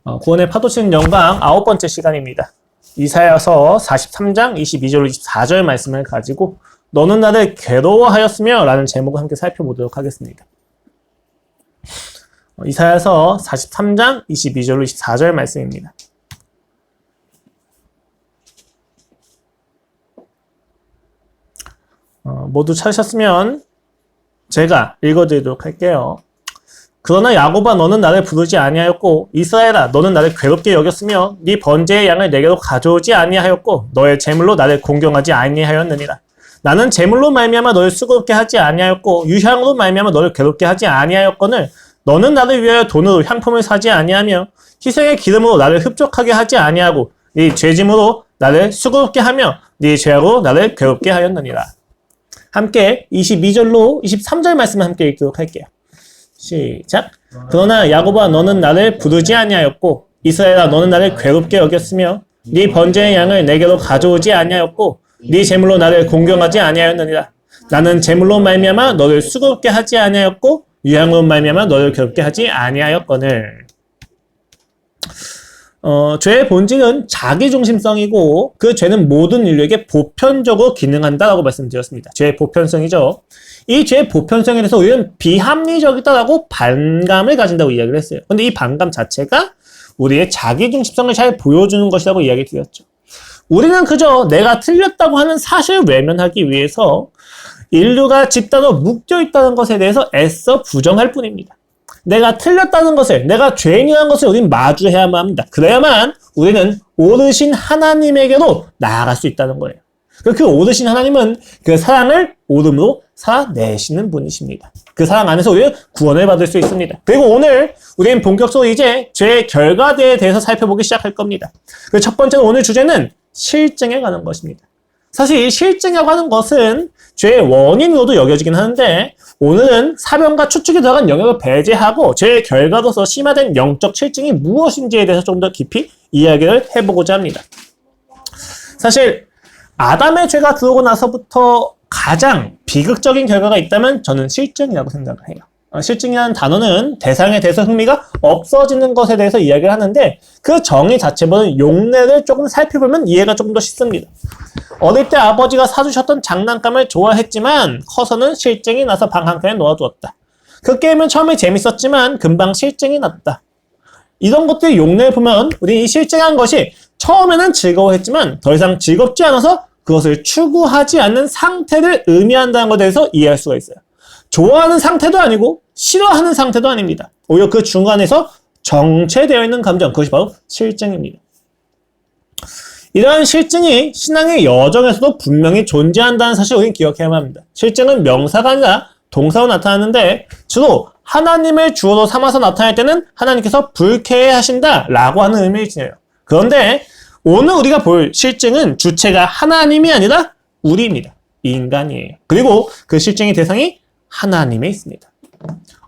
구원의 파도치는 영광 9번째 시간입니다. 이사야서 43장 22절 24절 말씀을 가지고 너는 나를 괴로워하였으며 라는 제목을 함께 살펴보도록 하겠습니다. 이사야서 43장 22절 24절 말씀입니다. 모두 찾으셨으면 제가 읽어드리도록 할게요. 그러나 야곱아 너는 나를 부르지 아니하였고 이스라엘아 너는 나를 괴롭게 여겼으며 네 번제의 양을 내게로 가져오지 아니하였고 너의 제물로 나를 공경하지 아니하였느니라. 나는 제물로 말미암아 너를 수고롭게 하지 아니하였고 유향으로 말미암아 너를 괴롭게 하지 아니하였거늘 너는 나를 위하여 돈으로 향품을 사지 아니하며 희생의 기름으로 나를 흡족하게 하지 아니하고 네 죄짐으로 나를 수고롭게 하며 네 죄악으로 나를 괴롭게 하였느니라. 함께 22절로 23절 말씀을 함께 읽도록 할게요. 시작. 그러나 야곱아 너는 나를 부르지 아니하였고 이스라엘아 너는 나를 괴롭게 여겼으며 네 번제의 양을 내게로 가져오지 아니하였고 네 제물로 나를 공경하지 아니하였느니라. 나는 제물로 말미암아 너를 수고롭게 하지 아니하였고 유향으로 말미암아 너를 괴롭게 하지 아니하였거늘. 죄의 본질은 자기중심성이고 그 죄는 모든 인류에게 보편적으로 기능한다라고 말씀드렸습니다. 죄의 보편성이죠. 이 죄의 보편성에 대해서 우리는 비합리적이다라고 반감을 가진다고 이야기를 했어요. 근데 이 반감 자체가 우리의 자기중심성을 잘 보여주는 것이라고 이야기 드렸죠. 우리는 그저 내가 틀렸다고 하는 사실을 외면하기 위해서 인류가 집단으로 묶여있다는 것에 대해서 애써 부정할 뿐입니다. 내가 틀렸다는 것을, 내가 죄인이라는 것을 우리는 마주해야만 합니다. 그래야만 우리는 오르신 하나님에게로 나아갈 수 있다는 거예요. 그 오르신 하나님은 그 사랑을 오름으로 살아내시는 분이십니다. 그 사랑 안에서 우리는 구원을 받을 수 있습니다. 그리고 오늘 우리는 본격적으로 이제 죄의 결과대에 대해서 살펴보기 시작할 겁니다. 그 첫 번째는 오늘 주제는 실증에 관한 것입니다. 사실 이 실증이라고 하는 것은 죄의 원인으로도 여겨지긴 하는데 오늘은 사변과 추측이 들어간 영역을 배제하고 죄의 결과로서 심화된 영적 실증이 무엇인지에 대해서 좀 더 깊이 이야기를 해보고자 합니다. 사실 아담의 죄가 들어오고 나서부터 가장 비극적인 결과가 있다면 저는 실증이라고 생각을 해요. 실증이라는 단어는 대상에 대해서 흥미가 없어지는 것에 대해서 이야기를 하는데 그 정의 자체보다는 용례를 조금 살펴보면 이해가 조금 더 쉽습니다. 어릴 때 아버지가 사주셨던 장난감을 좋아했지만 커서는 실증이 나서 방 한켠에 놓아두었다. 그 게임은 처음에 재밌었지만 금방 실증이 났다. 이런 것들의 용례를 보면 우리 이 실증한 것이 처음에는 즐거워했지만 더 이상 즐겁지 않아서 그것을 추구하지 않는 상태를 의미한다는 것에 대해서 이해할 수가 있어요. 좋아하는 상태도 아니고 싫어하는 상태도 아닙니다. 오히려 그 중간에서 정체되어 있는 감정, 그것이 바로 실증입니다. 이러한 실증이 신앙의 여정에서도 분명히 존재한다는 사실을 우리는 기억해야만 합니다. 실증은 명사가 아니라 동사로 나타나는데 주로 하나님을 주어로 삼아서 나타날 때는 하나님께서 불쾌해하신다 라고 하는 의미를 지녀요. 그런데 오늘 우리가 볼 실증은 주체가 하나님이 아니라 우리입니다. 인간이에요. 그리고 그 실증의 대상이 하나님에 있습니다.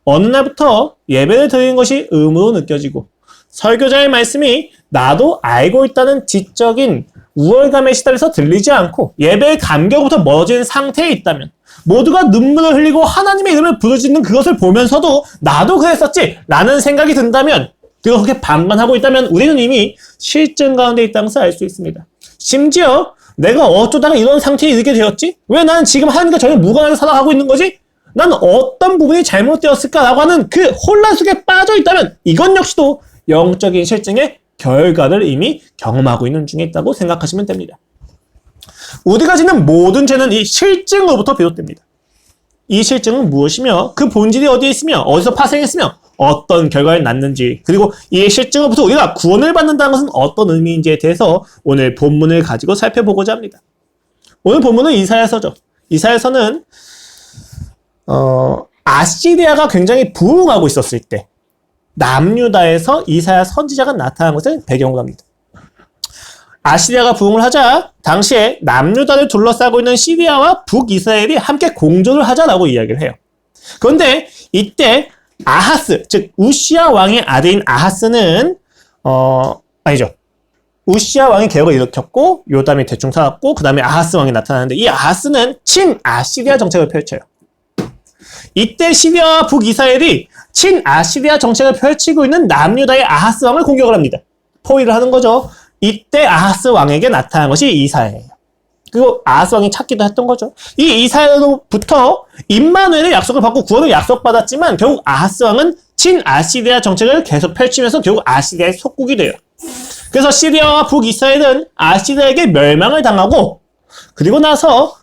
어느 날부터 예배를 드리는 것이 의무로 느껴지고 설교자의 말씀이 나도 알고 있다는 지적인 우월감에 시달려서 들리지 않고 예배의 감격부터 멀어지는 상태에 있다면 모두가 눈물을 흘리고 하나님의 이름을 부르짖는 그것을 보면서도 나도 그랬었지 라는 생각이 든다면 그리고 그렇게 방관하고 있다면 우리는 이미 실증 가운데 있다는 것을 알 수 있습니다. 심지어 내가 어쩌다가 이런 상태에 이르게 되었지? 왜 나는 지금 하나님과 전혀 무관하게 살아가고 있는 거지? 난 어떤 부분이 잘못되었을까라고 하는 그 혼란 속에 빠져 있다면 이건 역시도 영적인 실증의 결과를 이미 경험하고 있는 중에 있다고 생각하시면 됩니다. 우리가 짓는 모든 죄는 이 실증으로부터 비롯됩니다. 이 실증은 무엇이며 그 본질이 어디에 있으며 어디서 파생했으며 어떤 결과를 낳는지 그리고 이 실증으로부터 우리가 구원을 받는다는 것은 어떤 의미인지에 대해서 오늘 본문을 가지고 살펴보고자 합니다. 오늘 본문은 이사야서죠. 이사야서는 아시리아가 굉장히 부흥하고 있었을 때 남유다에서 이사야 선지자가 나타난 것을 배경으로 합니다. 아시리아가 부흥을 하자 당시에 남유다를 둘러싸고 있는 시리아와 북이스라엘이 함께 공존을 하자라고 이야기를 해요. 그런데 이때 아하스, 즉 우시야 왕의 아들인 아하스는 우시야 왕이 개혁을 일으켰고 요담이 대충 살았고 그 다음에 아하스 왕이 나타나는데 이 아하스는 친아시리아 정책을 펼쳐요. 이때 시리아와 북이스라엘이 친아시리아 정책을 펼치고 있는 남유다의 아하스 왕을 공격을 합니다. 포위를 하는 거죠. 이때 아하스 왕에게 나타난 것이 이사야예요. 그리고 아하스 왕이 찾기도 했던 거죠. 이 이사야로부터 임마누엘의 약속을 받고 구원을 약속받았지만 결국 아하스 왕은 친아시리아 정책을 계속 펼치면서 결국 아시리아의 속국이 돼요. 그래서 시리아와 북이스라엘은 아시리아에게 멸망을 당하고 그리고 나서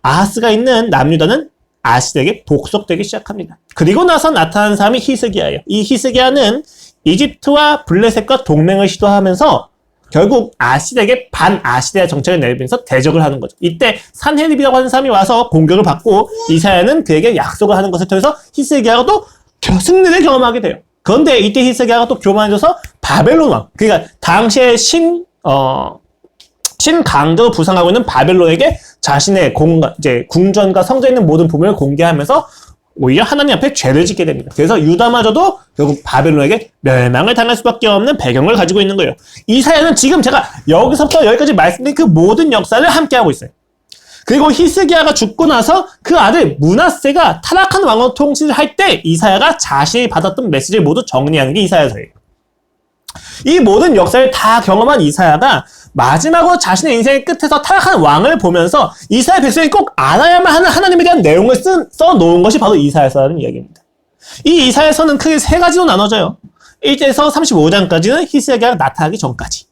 아하스가 있는 남유다는 아시리아에게 복속되기 시작합니다. 그리고 나서 나타난 사람이 히스기야예요. 이 히스기야는 이집트와 블레셋과 동맹을 시도하면서 결국 아시리아에게 반아시리아 정책을 내리면서 대적을 하는 거죠. 이때 산헤립이라고 하는 사람이 와서 공격을 받고 이사야는 그에게 약속을 하는 것을 통해서 히스기야가 또 승리를 경험하게 돼요. 그런데 이때 히스기야가 또 교만해져서 바벨론 왕, 그러니까 당시에 신강적으로 부상하고 있는 바벨론에게 자신의 궁전과 성전에 있는 모든 부분을 공개하면서 오히려 하나님 앞에 죄를 짓게 됩니다. 그래서 유다마저도 결국 바벨론에게 멸망을 당할 수밖에 없는 배경을 가지고 있는 거예요. 이사야는 지금 제가 여기서부터 여기까지 말씀드린 그 모든 역사를 함께하고 있어요. 그리고 히스기야가 죽고 나서 그 아들 므낫세가 타락한 왕으로 통치를 할 때 이사야가 자신이 받았던 메시지를 모두 정리하는 게 이사야서예요. 이 모든 역사를 다 경험한 이사야가 마지막으로 자신의 인생의 끝에서 타락한 왕을 보면서 이스라엘 백성이 꼭 알아야만 하는 하나님에 대한 내용을 써놓은 것이 바로 이사야서라는 이야기입니다. 이 이사야서는 크게 세 가지로 나눠져요. 1장에서 35장까지는 히스기야가 나타나기 전까지.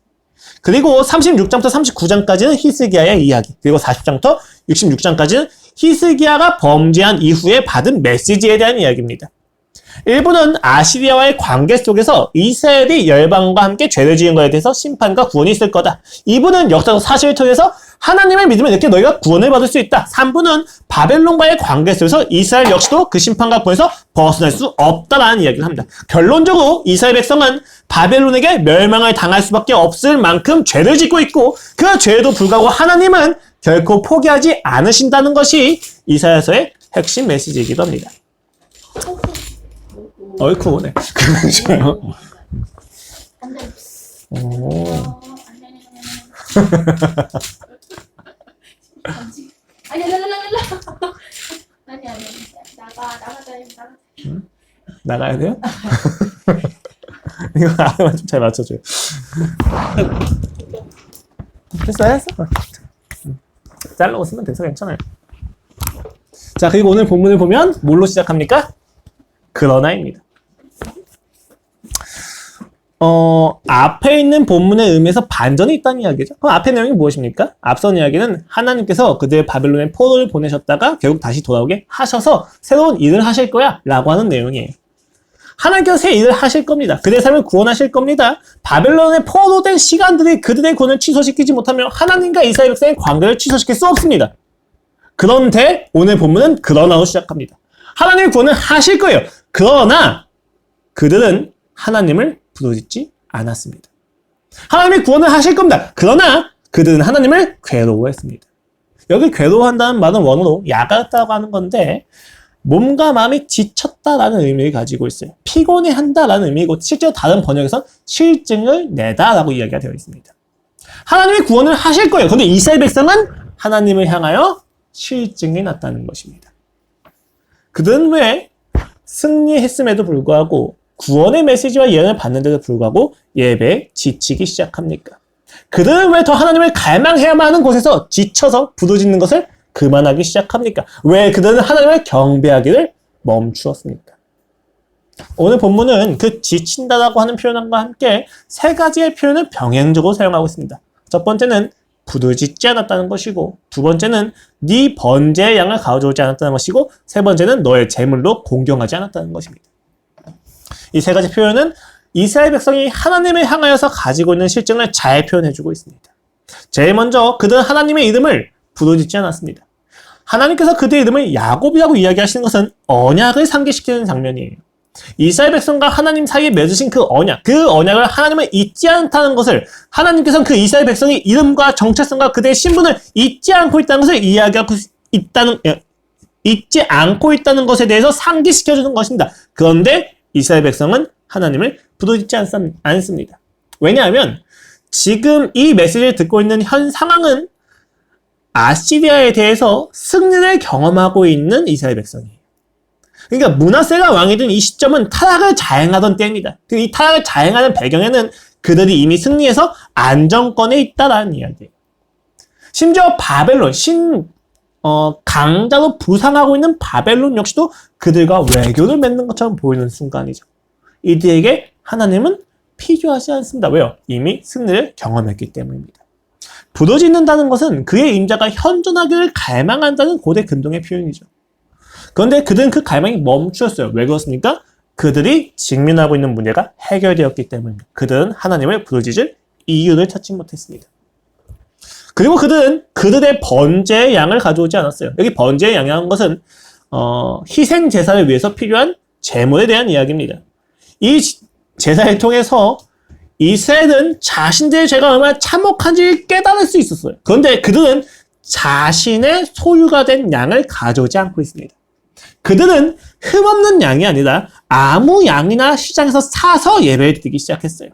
그리고 36장부터 39장까지는 히스기야의 이야기. 그리고 40장부터 66장까지는 히스기야가 범죄한 이후에 받은 메시지에 대한 이야기입니다. 일부는 아시리아와의 관계 속에서 이스라엘이 열방과 함께 죄를 지은 것에 대해서 심판과 구원이 있을 거다. 2부는 역사적 사실을 통해서 하나님을 믿으면 이렇게 너희가 구원을 받을 수 있다. 3부는 바벨론과의 관계 속에서 이스라엘 역시도 그 심판과 구원에서 벗어날 수 없다라는 이야기를 합니다. 결론적으로 이스라엘 백성은 바벨론에게 멸망을 당할 수밖에 없을 만큼 죄를 짓고 있고 그 죄에도 불구하고 하나님은 결코 포기하지 않으신다는 것이 이사야서의 핵심 메시지이기도 합니다. 어이쿠, 네. 그렇죠. 오. 아니, 나가야 돼요? 이거 아래만 좀 잘 맞춰줘요. 했어. 자르고 쓰면 돼서 괜찮아요. 자, 그리고 오늘 본문을 보면 뭘로 시작합니까? 그러나입니다. 앞에 있는 본문의 의미에서 반전이 있다는 이야기죠. 그럼 앞의 내용이 무엇입니까? 앞선 이야기는 하나님께서 그들의 바벨론에 포로를 보내셨다가 결국 다시 돌아오게 하셔서 새로운 일을 하실 거야 라고 하는 내용이에요. 하나님께서 새 일을 하실 겁니다. 그들의 삶을 구원하실 겁니다. 바벨론에 포로된 시간들이 그들의 구원을 취소시키지 못하면 하나님과 이스라엘 백성의 관계를 취소시킬 수 없습니다. 그런데 오늘 본문은 그러나로 시작합니다. 하나님의 구원을 하실 거예요. 그러나 그들은 하나님을 부르짖지 않았습니다. 하나님의 구원을 하실 겁니다. 그러나 그들은 하나님을 괴로워했습니다. 여기 괴로워한다는 말은 원어로 야가였다고 하는 건데 몸과 마음이 지쳤다라는 의미를 가지고 있어요. 피곤해한다라는 의미고 실제로 다른 번역에서는 실증을 내다라고 이야기가 되어 있습니다. 하나님의 구원을 하실 거예요. 그런데 이스라엘 백성은 하나님을 향하여 실증이 났다는 것입니다. 그들은 왜 승리했음에도 불구하고 구원의 메시지와 예언을 받는데도 불구하고 예배에 지치기 시작합니까? 그들은 왜 더 하나님을 갈망해야만 하는 곳에서 지쳐서 부르짖는 것을 그만하기 시작합니까? 왜 그들은 하나님을 경배하기를 멈추었습니까? 오늘 본문은 그 지친다라고 하는 표현과 함께 세 가지의 표현을 병행적으로 사용하고 있습니다. 첫 번째는 부르짖지 않았다는 것이고, 두 번째는 네 번제의 양을 가져오지 않았다는 것이고, 세 번째는 너의 제물로 공경하지 않았다는 것입니다. 이 세 가지 표현은 이스라엘 백성이 하나님을 향하여서 가지고 있는 실증을 잘 표현해주고 있습니다. 제일 먼저 그들은 하나님의 이름을 부르짖지 않았습니다. 하나님께서 그들의 이름을 야곱이라고 이야기하시는 것은 언약을 상기시키는 장면이에요. 이스라엘 백성과 하나님 사이에 맺으신 그 언약을 하나님은 잊지 않다는 것을, 하나님께서는 그 이스라엘 백성의 이름과 정체성과 그들의 신분을 잊지 않고 있다는 것을 잊지 않고 있다는 것에 대해서 상기시켜주는 것입니다. 그런데 이스라엘 백성은 하나님을 부르짖지 않습니다. 왜냐하면 지금 이 메시지를 듣고 있는 현 상황은 아시리아에 대해서 승리를 경험하고 있는 이스라엘 백성이에요. 그러니까 므낫세가 왕이 된 이 시점은 타락을 자행하던 때입니다. 이 타락을 자행하는 배경에는 그들이 이미 승리해서 안정권에 있다라는 이야기예요. 심지어 바벨론, 강자로 부상하고 있는 바벨론 역시도 그들과 외교를 맺는 것처럼 보이는 순간이죠. 이들에게 하나님은 필요하지 않습니다. 왜요? 이미 승리를 경험했기 때문입니다. 부르짖는다는 것은 그의 임자가 현존하기를 갈망한다는 고대 근동의 표현이죠. 그런데 그들은 그 갈망이 멈추었어요. 왜 그렇습니까? 그들이 직면하고 있는 문제가 해결되었기 때문입니다. 그들은 하나님을 부르짖을 이유를 찾지 못했습니다. 그리고 그들은 그들의 번제의 양을 가져오지 않았어요. 여기 번제의 양이라는 것은 희생 제사를 위해서 필요한 제물에 대한 이야기입니다. 이 제사를 통해서 이스라엘은 자신들의 죄가 얼마나 참혹한지 깨달을 수 있었어요. 그런데 그들은 자신의 소유가 된 양을 가져오지 않고 있습니다. 그들은 흠없는 양이 아니라 아무 양이나 시장에서 사서 예배를 드리기 시작했어요.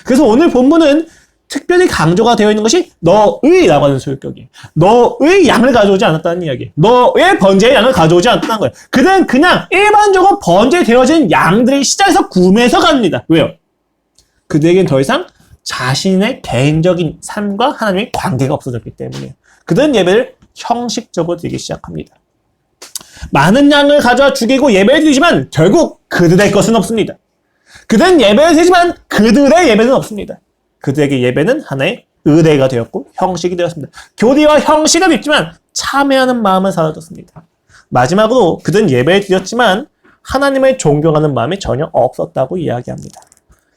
그래서 오늘 본문은 특별히 강조가 되어 있는 것이 너의 라고 하는 소유격이에요. 너의 양을 가져오지 않았다는 이야기. 너의 번제의 양을 가져오지 않았다는 거예요. 그들은 그냥 일반적으로 번제되어진 양들을 시장에서 구매해서 갑니다. 왜요? 그들에겐 더 이상 자신의 개인적인 삶과 하나님의 관계가 없어졌기 때문이에요. 그들은 예배를 형식적으로 드리기 시작합니다. 많은 양을 가져와 죽이고 예배를 드리지만 결국 그들의 것은 없습니다. 그들은 예배를 드리지만 그들의 예배는 없습니다. 그들에게 예배는 하나의 의례가 되었고 형식이 되었습니다. 교리와 형식은 있지만 참여하는 마음은 사라졌습니다. 마지막으로 그들은 예배를 드렸지만 하나님을 존경하는 마음이 전혀 없었다고 이야기합니다.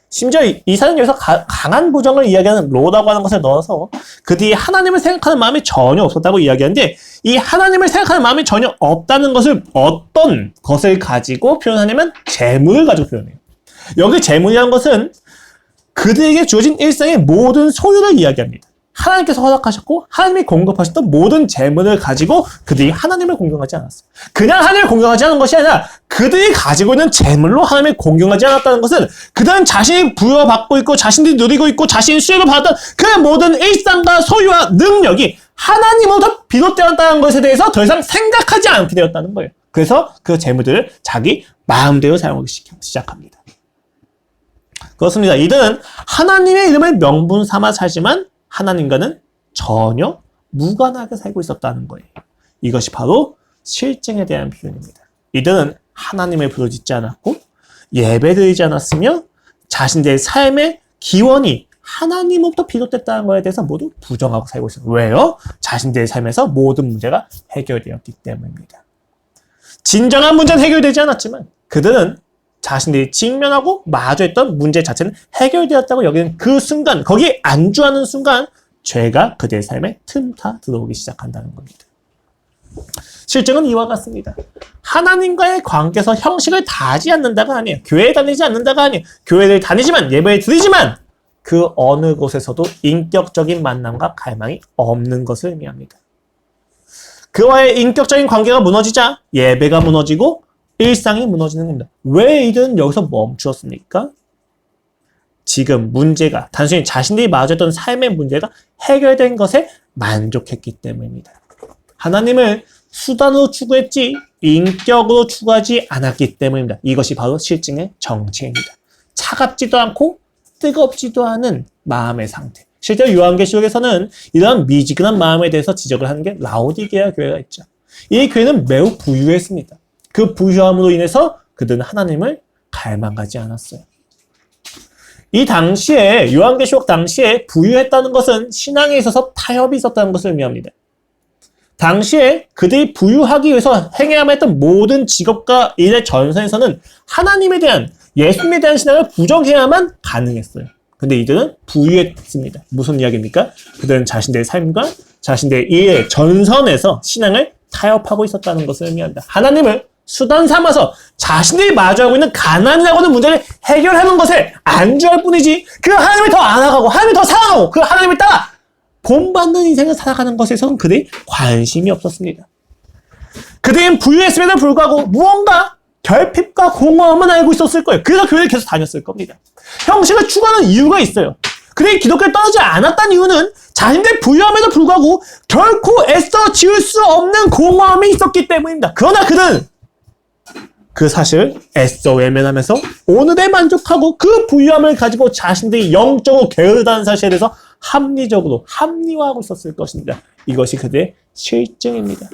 심지어 이사는 여기서 강한 부정을 이야기하는 로라고 하는 것을 넣어서 그들이 하나님을 생각하는 마음이 전혀 없었다고 이야기하는데 이 하나님을 생각하는 마음이 전혀 없다는 것을 어떤 것을 가지고 표현하냐면 재물을 가지고 표현해요. 여기 재물이라는 것은 그들에게 주어진 일상의 모든 소유를 이야기합니다. 하나님께서 허락하셨고 하나님이 공급하셨던 모든 재물을 가지고 그들이 하나님을 공경하지 않았어요. 그냥 하나님을 공경하지 않은 것이 아니라 그들이 가지고 있는 재물로 하나님을 공경하지 않았다는 것은 그들은 자신이 부여받고 있고 자신들이 누리고 있고 자신이 수익을 받았던 그 모든 일상과 소유와 능력이 하나님으로부터 비롯되었다는 것에 대해서 더 이상 생각하지 않게 되었다는 거예요. 그래서 그 재물들을 자기 마음대로 사용하기 시작합니다. 그렇습니다. 이들은 하나님의 이름을 명분 삼아 살지만 하나님과는 전혀 무관하게 살고 있었다는 거예요. 이것이 바로 실증에 대한 표현입니다. 이들은 하나님을 부르짖지 않았고 예배드리지 않았으며 자신들의 삶의 기원이 하나님으로부터 비롯됐다는 것에 대해서 모두 부정하고 살고 있어요. 왜요? 자신들의 삶에서 모든 문제가 해결되었기 때문입니다. 진정한 문제는 해결되지 않았지만 그들은 자신들이 직면하고 마주했던 문제 자체는 해결되었다고 여기는 그 순간, 거기에 안주하는 순간 죄가 그들의 삶에 틈타 들어오기 시작한다는 겁니다. 실증은 이와 같습니다. 하나님과의 관계에서 형식을 다하지 않는다가 아니에요. 교회에 다니지 않는다가 아니에요. 교회를 다니지만 예배를 드리지만 그 어느 곳에서도 인격적인 만남과 갈망이 없는 것을 의미합니다. 그와의 인격적인 관계가 무너지자 예배가 무너지고 일상이 무너지는 겁니다. 왜 이들은 여기서 멈추었습니까? 지금 문제가 단순히 자신들이 마주했던 삶의 문제가 해결된 것에 만족했기 때문입니다. 하나님을 수단으로 추구했지 인격으로 추구하지 않았기 때문입니다. 이것이 바로 실증의 정체입니다. 차갑지도 않고 뜨겁지도 않은 마음의 상태. 실제로 요한계시록에서는 이런 미지근한 마음에 대해서 지적을 하는 게 라오디게아 교회가 있죠. 이 교회는 매우 부유했습니다. 그 부유함으로 인해서 그들은 하나님을 갈망하지 않았어요. 이 당시에 요한계시록 당시에 부유했다는 것은 신앙에 있어서 타협이 있었다는 것을 의미합니다. 당시에 그들이 부유하기 위해서 행해야만 했던 모든 직업과 일의 전선에서는 하나님에 대한 예수님에 대한 신앙을 부정해야만 가능했어요. 근데 이들은 부유했습니다. 무슨 이야기입니까? 그들은 자신들의 삶과 자신들의 일의 전선에서 신앙을 타협하고 있었다는 것을 의미합니다. 하나님을 수단 삼아서 자신들이 마주하고 있는 가난이라고 하는 문제를 해결하는 것에 안주할 뿐이지 그 하나님을 더 알아가고 하나님을 더 사랑하고 그 하나님을 따라 본받는 인생을 살아가는 것에서는 그들이 관심이 없었습니다. 그들은 부유했음에도 불구하고 무언가 결핍과 공허함은 알고 있었을 거예요. 그래서 교회를 계속 다녔을 겁니다. 형식을 추구하는 이유가 있어요. 그들이 기독교에 떠나지 않았다는 이유는 자신들의 부유함에도 불구하고 결코 애써 지울 수 없는 공허함이 있었기 때문입니다. 그러나 그는 그 사실을 애써 외면하면서 오늘에 만족하고 그 부유함을 가지고 자신들이 영적으로 게으르다는 사실에 대해서 합리적으로 합리화하고 있었을 것입니다. 이것이 그들의 실증입니다.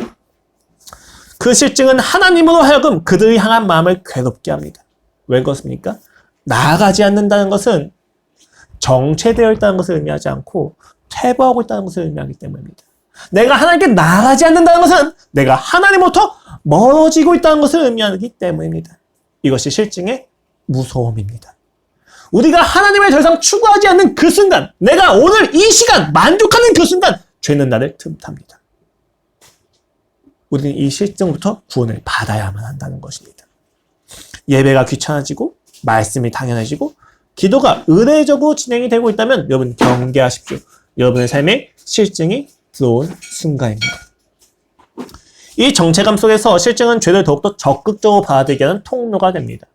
그 실증은 하나님으로 하여금 그들을 향한 마음을 괴롭게 합니다. 왜 그렇습니까? 나아가지 않는다는 것은 정체되어 있다는 것을 의미하지 않고 퇴보하고 있다는 것을 의미하기 때문입니다. 내가 하나님께 나아가지 않는다는 것은 내가 하나님으로부터 멀어지고 있다는 것을 의미하기 때문입니다. 이것이 실증의 무서움입니다. 우리가 하나님을 더 이상 추구하지 않는 그 순간, 내가 오늘 이 시간 만족하는 그 순간, 죄는 나를 틈탑니다. 우리는 이 실증부터 구원을 받아야만 한다는 것입니다. 예배가 귀찮아지고 말씀이 당연해지고 기도가 의례적으로 진행이 되고 있다면 여러분 경계하십시오. 여러분의 삶에 실증이 들어온 순간입니다. 이 정체감 속에서 실증은 죄를 더욱더 적극적으로 받아들이게 하는 통로가 됩니다.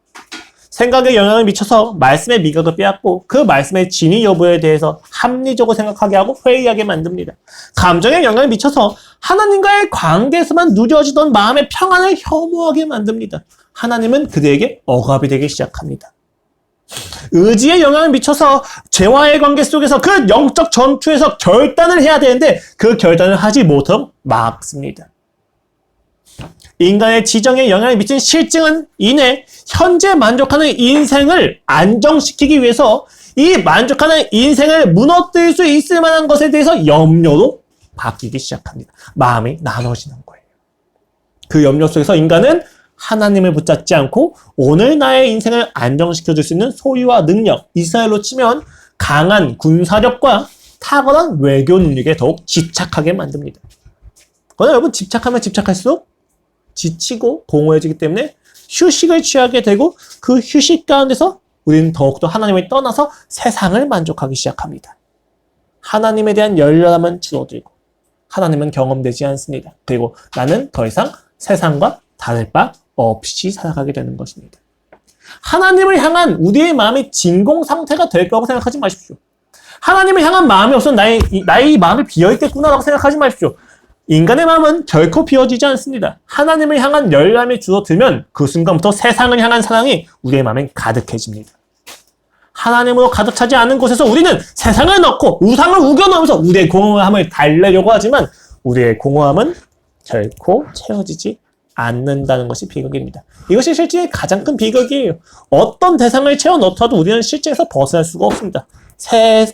생각에 영향을 미쳐서 말씀의 미각을 빼앗고 그 말씀의 진위 여부에 대해서 합리적으로 생각하게 하고 회의하게 만듭니다. 감정에 영향을 미쳐서 하나님과의 관계에서만 누려지던 마음의 평안을 혐오하게 만듭니다. 하나님은 그들에게 억압이 되기 시작합니다. 의지에 영향을 미쳐서 죄와의 관계 속에서 그 영적 전투에서 결단을 해야 되는데 그 결단을 하지 못하고 막습니다. 인간의 지정에 영향을 미친 실증은 이내 현재 만족하는 인생을 안정시키기 위해서 이 만족하는 인생을 무너뜨릴 수 있을 만한 것에 대해서 염려로 바뀌기 시작합니다. 마음이 나눠지는 거예요. 그 염려 속에서 인간은 하나님을 붙잡지 않고 오늘 나의 인생을 안정시켜줄 수 있는 소유와 능력, 이스라엘로 치면 강한 군사력과 탁월한 외교 능력에 더욱 집착하게 만듭니다. 그러나 여러분 집착하면 집착할수록 지치고 공허해지기 때문에 휴식을 취하게 되고 그 휴식 가운데서 우리는 더욱더 하나님을 떠나서 세상을 만족하기 시작합니다. 하나님에 대한 열렬함은 줄어들고 하나님은 경험되지 않습니다. 그리고 나는 더 이상 세상과 다를 바 없이 살아가게 되는 것입니다. 하나님을 향한 우리의 마음이 진공 상태가 될 거라고 생각하지 마십시오. 하나님을 향한 마음이 없으면 나의 마음이 비어있겠구나라고 생각하지 마십시오. 인간의 마음은 결코 비워지지 않습니다. 하나님을 향한 열감이 줄어들면 그 순간부터 세상을 향한 사랑이 우리의 마음에 가득해집니다. 하나님으로 가득 차지 않은 곳에서 우리는 세상을 넣고 우상을 우겨넣으면서 우리의 공허함을 달래려고 하지만 우리의 공허함은 결코 채워지지 않는다는 것이 비극입니다. 이것이 실제의 가장 큰 비극이에요. 어떤 대상을 채워 넣더라도 우리는 실제에서 벗어날 수가 없습니다.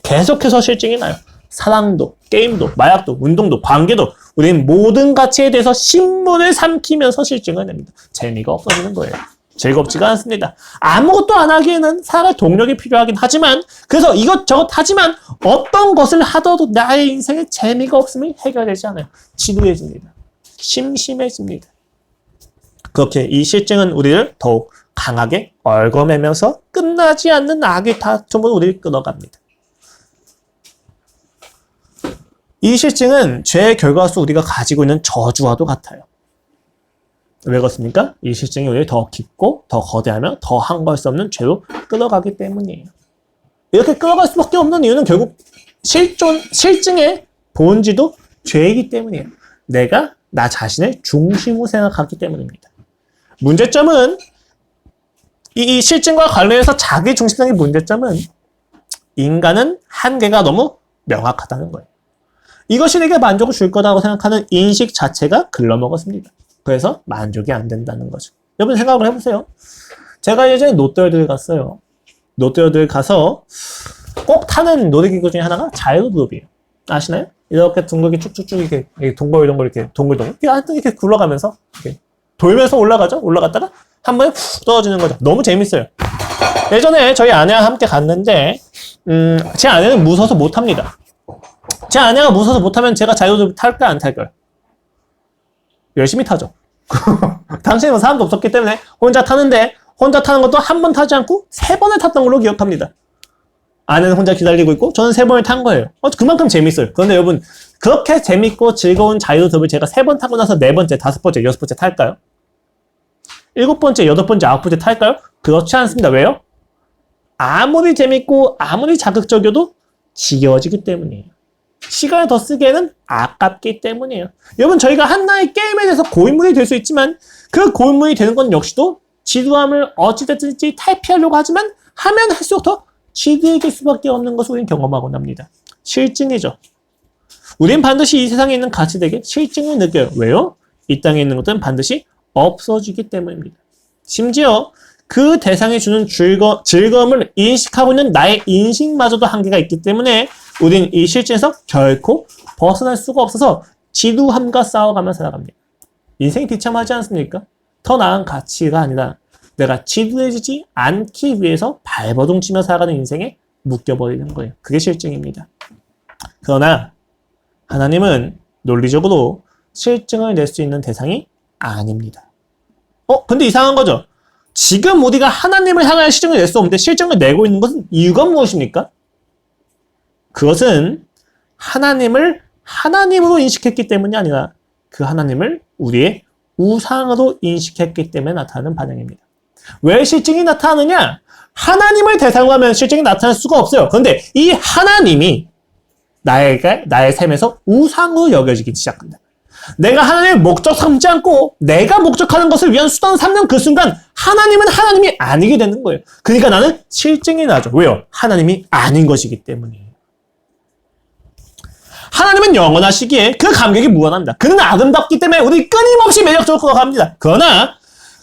계속해서 실증이 나요. 사랑도, 게임도, 마약도, 운동도, 관계도 우리는 모든 가치에 대해서 신문을 삼키면서 실증을 냅니다. 재미가 없어지는 거예요. 즐겁지가 않습니다. 아무것도 안 하기에는 살아갈 동력이 필요하긴 하지만 그래서 이것저것 하지만 어떤 것을 하더라도 나의 인생에 재미가 없으면 해결되지 않아요. 지루해집니다. 심심해집니다. 그렇게 이 실증은 우리를 더욱 강하게 얽어매면서 끝나지 않는 악의 다툼으로 우리를 끌어갑니다. 이 실증은 죄의 결과로서 우리가 가지고 있는 저주와도 같아요. 왜 그렇습니까? 이 실증이 우리를 더 깊고 더 거대하며 더 항거할 수 없는 죄로 끌어가기 때문이에요. 이렇게 끌어갈 수밖에 없는 이유는 결국 실증의 본질도 죄이기 때문이에요. 내가 나 자신을 중심으로 생각하기 때문입니다. 문제점은 이 실증과 관련해서 자기 중심성의 문제점은 인간은 한계가 너무 명확하다는 거예요. 이것이 내게 만족을 줄 거라고 생각하는 인식 자체가 글러먹었습니다. 그래서 만족이 안 된다는 거죠. 여러분 생각을 해보세요. 제가 예전에 롯데월드를 갔어요. 롯데월드를 가서 꼭 타는 놀이기구 중에 하나가 자유로드롭이에요. 아시나요? 이렇게 둥글게 쭉쭉쭉 이렇게 동글동글 이렇게 동글동글 이렇게 굴러가면서 이렇게 돌면서 올라가죠. 올라갔다가 한 번에 훅 떨어지는 거죠. 너무 재밌어요. 예전에 저희 아내와 함께 갔는데 제 아내는 무서워서 못 합니다. 제 아내가 무서워서 못하면 제가 자유로드롭 탈까요? 안 탈까요? 열심히 타죠. 당시에는 사람도 없었기 때문에 혼자 타는데 혼자 타는 것도 한 번 타지 않고 3번을 탔던 걸로 기억합니다. 아내는 혼자 기다리고 있고 저는 3번을 탄 거예요. 그만큼 재밌어요. 그런데 여러분 그렇게 재밌고 즐거운 자유로드롭을 제가 3번 타고 나서 4번째, 5번째, 6번째 탈까요? 7번째, 8번째, 9번째 탈까요? 그렇지 않습니다. 왜요? 아무리 재밌고 아무리 자극적이어도 지겨워지기 때문이에요. 시간을 더 쓰기에는 아깝기 때문이에요. 여러분 저희가 하나의 게임에 대해서 고인물이 될 수 있지만 그 고인물이 되는 건 역시도 지루함을 어찌됐든지 탈피하려고 하지만 하면 할수록 더 지루해질 수밖에 없는 것을 우리는 경험하곤 합니다. 실증이죠. 우린 반드시 이 세상에 있는 가치들에게 실증을 느껴요. 왜요? 이 땅에 있는 것들은 반드시 없어지기 때문입니다. 심지어 그 대상이 주는 즐거움을 인식하고 있는 나의 인식마저도 한계가 있기 때문에 우린 이 실증에서 결코 벗어날 수가 없어서 지루함과 싸워가며 살아갑니다. 인생이 비참하지 않습니까? 더 나은 가치가 아니라 내가 지루해지지 않기 위해서 발버둥 치며 살아가는 인생에 묶여버리는 거예요. 그게 실증입니다. 그러나 하나님은 논리적으로 실증을 낼 수 있는 대상이 아닙니다. 근데 이상한 거죠. 지금 우리가 하나님을 향하여 실증을 낼 수 없는데 실증을 내고 있는 것은 이유가 무엇입니까? 그것은 하나님을 하나님으로 인식했기 때문이 아니라 그 하나님을 우리의 우상으로 인식했기 때문에 나타나는 반응입니다. 왜 실증이 나타나느냐? 하나님을 대상으로 하면 실증이 나타날 수가 없어요. 그런데 이 하나님이 나의 삶에서 우상으로 여겨지기 시작한다. 내가 하나님을 목적 삼지 않고 내가 목적하는 것을 위한 수단 삼는 그 순간 하나님은 하나님이 아니게 되는 거예요. 그러니까 나는 실증이 나죠. 왜요? 하나님이 아닌 것이기 때문이에요. 하나님은 영원하시기에 그 감격이 무한합니다. 그는 아름답기 때문에 우리 끊임없이 매력적으로 걸어갑니다. 그러나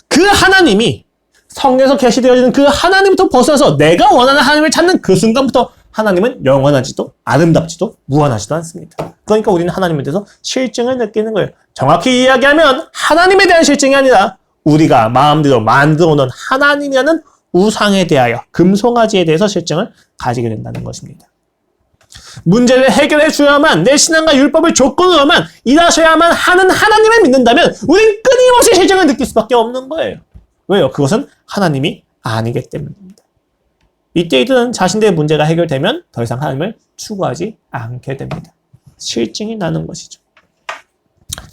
그 하나님이 성경에서 계시되어지는 그 하나님부터 벗어나서 내가 원하는 하나님을 찾는 그 순간부터 하나님은 영원하지도 아름답지도 무한하지도 않습니다. 그러니까 우리는 하나님에 대해서 실증을 느끼는 거예요. 정확히 이야기하면 하나님에 대한 실증이 아니라 우리가 마음대로 만들어 놓은 하나님이라는 우상에 대하여 금송아지에 대해서 실증을 가지게 된다는 것입니다. 문제를 해결해 줘야만 내 신앙과 율법을 조건으로만 일하셔야만 하는 하나님을 믿는다면 우리는 끊임없이 실증을 느낄 수밖에 없는 거예요. 왜요? 그것은 하나님이 아니기 때문입니다. 이때이든 자신들의 문제가 해결되면 더 이상 하나님을 추구하지 않게 됩니다. 실증이 나는 것이죠.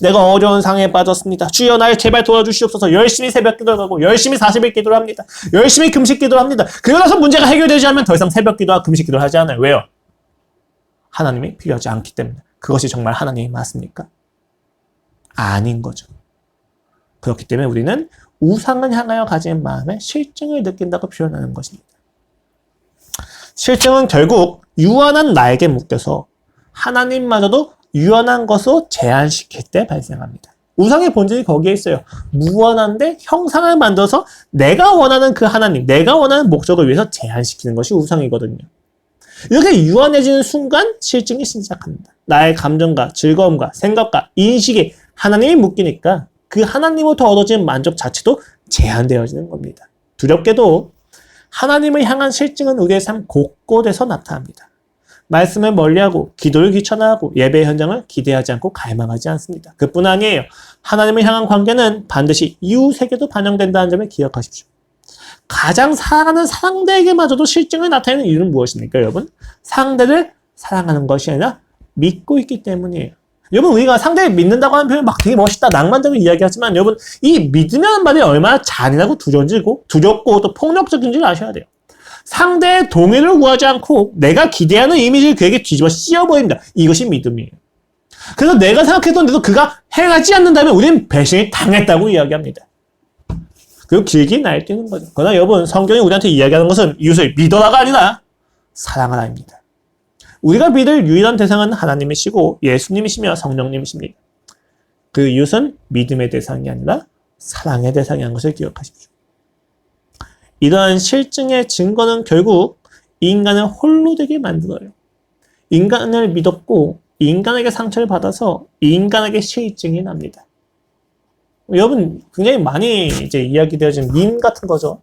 내가 어려운 상황에 빠졌습니다. 주여 나를 제발 도와주시옵소서. 열심히 새벽 기도를 하고 열심히 40일 기도를 합니다. 열심히 금식 기도를 합니다. 그러고 나서 문제가 해결되지 않으면 더 이상 새벽 기도와 금식 기도를 하지 않아요. 왜요? 하나님이 필요하지 않기 때문에. 그것이 정말 하나님이 맞습니까? 아닌 거죠. 그렇기 때문에 우리는 우상을 향하여 가진 마음에 실증을 느낀다고 표현하는 것입니다. 실증은 결국 유한한 나에게 묶여서 하나님마저도 유한한 것으로 제한시킬 때 발생합니다. 우상의 본질이 거기에 있어요. 무한한데 형상을 만들어서 내가 원하는 그 하나님, 내가 원하는 목적을 위해서 제한시키는 것이 우상이거든요. 이렇게 유한해지는 순간 실증이 시작합니다. 나의 감정과 즐거움과 생각과 인식에 하나님이 묶이니까 그 하나님으로부터 얻어지는 만족 자체도 제한되어지는 겁니다. 두렵게도 하나님을 향한 실증은 우리의 삶 곳곳에서 나타납니다. 말씀을 멀리하고 기도를 귀찮아하고 예배 현장을 기대하지 않고 갈망하지 않습니다. 그뿐 아니에요. 하나님을 향한 관계는 반드시 이웃에게도 반영된다는 점을 기억하십시오. 가장 사랑하는 상대에게마저도 실증을 나타내는 이유는 무엇입니까, 여러분? 상대를 사랑하는 것이 아니라 믿고 있기 때문이에요. 여러분, 우리가 상대를 믿는다고 하는 표현 막 되게 멋있다, 낭만적인 이야기하지만 여러분, 이 믿으라는 말이 얼마나 잔인하고 두렵고 또 폭력적인지를 아셔야 돼요. 상대의 동의를 구하지 않고 내가 기대하는 이미지를 그에게 뒤집어 씌워버립니다. 이것이 믿음이에요. 그래서 내가 생각했던 데도 그가 행하지 않는다면 우리는 배신을 당했다고 이야기합니다. 그리고 길게 날뛰는 거죠. 그러나 여러분, 성경이 우리한테 이야기하는 것은 이웃을 믿어라가 아니라 사랑하라입니다. 우리가 믿을 유일한 대상은 하나님이시고 예수님이시며 성령님이십니다. 그 이웃은 믿음의 대상이 아니라 사랑의 대상이라는 것을 기억하십시오. 이러한 실증의 증거는 결국 인간을 홀로 되게 만들어요. 인간을 믿었고 인간에게 상처를 받아서 인간에게 실증이 납니다. 여러분, 굉장히 많이 이제 이야기되어진 밈 같은 거죠.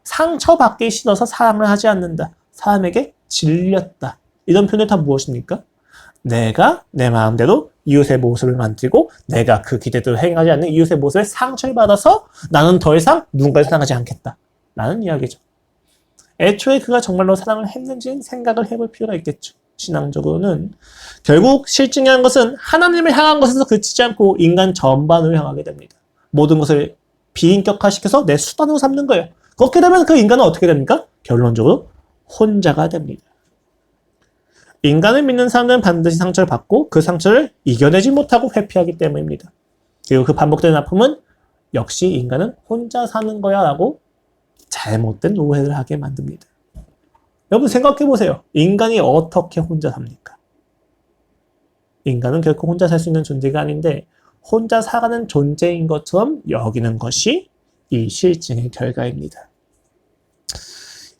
상처받기 싫어서 사랑을 하지 않는다. 사람에게 질렸다. 이런 표현이 다 무엇입니까? 내가 내 마음대로 이웃의 모습을 만들고 내가 그 기대대로 행하지 않는 이웃의 모습에 상처를 받아서 나는 더 이상 누군가를 사랑하지 않겠다. 라는 이야기죠. 애초에 그가 정말로 사랑을 했는지는 생각을 해볼 필요가 있겠죠. 신앙적으로는 결국 실증이라는 것은 하나님을 향한 것에서 그치지 않고 인간 전반을 향하게 됩니다. 모든 것을 비인격화시켜서 내 수단으로 삼는 거예요. 그렇게 되면 그 인간은 어떻게 됩니까? 결론적으로 혼자가 됩니다. 인간을 믿는 사람들은 반드시 상처를 받고 그 상처를 이겨내지 못하고 회피하기 때문입니다. 그리고 그 반복되는 아픔은 역시 인간은 혼자 사는 거야 라고 잘못된 오해를 하게 만듭니다. 여러분 생각해 보세요. 인간이 어떻게 혼자 삽니까? 인간은 결코 혼자 살 수 있는 존재가 아닌데 혼자 살아가는 존재인 것처럼 여기는 것이 이 실증의 결과입니다.